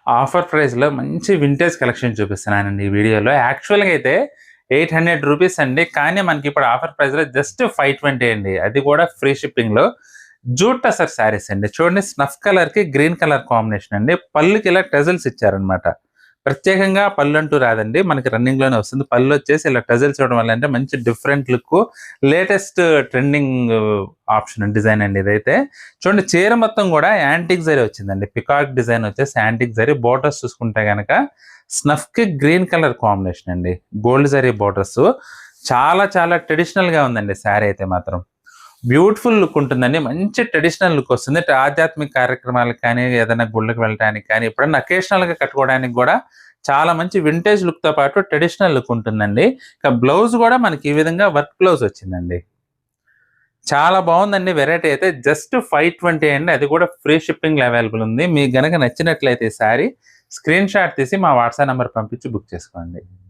Offer ప్రైస్‌లో మంచి vintage collection చూపిస్తున్నానండి ఈ వీడియోలో. యాక్చువల్‌గా అయితే రూ. 800 అండి. కానీ మనకిప్పుడు ఆఫర్ ప్రైస్‌లో జస్ట్ 520 అండి. అది కూడా ఫ్రీ షిప్పింగ్‌లో. జూట్ టసర్ శారీస్ అండి. చూడండి స్నఫ్ కలర్‌కి గ్రీన్ కలర్ కాంబినేషన్ అండి. పళ్ళుకి ఇలా టజల్స్ ఇచ్చారనమాట. ప్రత్యేకంగా పళ్ళంటూ రాదండి. మనకి రన్నింగ్‌లోనే వస్తుంది. పళ్ళొచ్చేసి ఇలా టజల్స్ ఇవ్వడం వల్ల అంటే మంచి different look, latest trending option design అండి ఇదైతే. చూడండి చీర మొత్తం కూడా యాంటిక్ జరీ వచ్చిందండి. పికాక్ డిజైన్ వచ్చేసి యాంటిక్ జరీ. బోర్డర్స్ చూసుకుంటే గనక స్నఫ్‌కి గ్రీన్ కలర్ కాంబినేషన్ అండి. Gold zari borders. చాలా చాలా ట్రెడిషనల్‌గా ఉందండి శారీ అయితే మాత్రం. బ్యూటిఫుల్ లుక్ ఉంటుందండి. మంచి ట్రెడిషనల్ లుక్ వస్తుంది. ఆధ్యాత్మిక కార్యక్రమాలకు కానీ, ఏదైనా గుళ్ళకి వెళ్ళటానికి కానీ, ఎప్పుడన్నా అకేషనల్‌గా కట్టుకోవడానికి గూడా చాలా మంచి వింటేజ్ లుక్‌తో పాటు ట్రెడిషనల్ లుక్ ఉంటుందండి. ఇక బ్లౌజ్ గూడా మనకి ఈ విధంగా వర్క్ బ్లౌజ్ వచ్చిందండి. చాలా బావుందండి వెరైటీ అయితే. జస్ట్ 520 అండి. అది కూడా ఫ్రీ షిప్పింగ్‌లో అవైలబుల్ ఉంది. మీకు గనక నచ్చినట్లయితే ఈ శారీ స్క్రీన్ షాట్ తీసి మా వాట్సాప్ నంబర్ పంపించి బుక్ చేసుకోండి.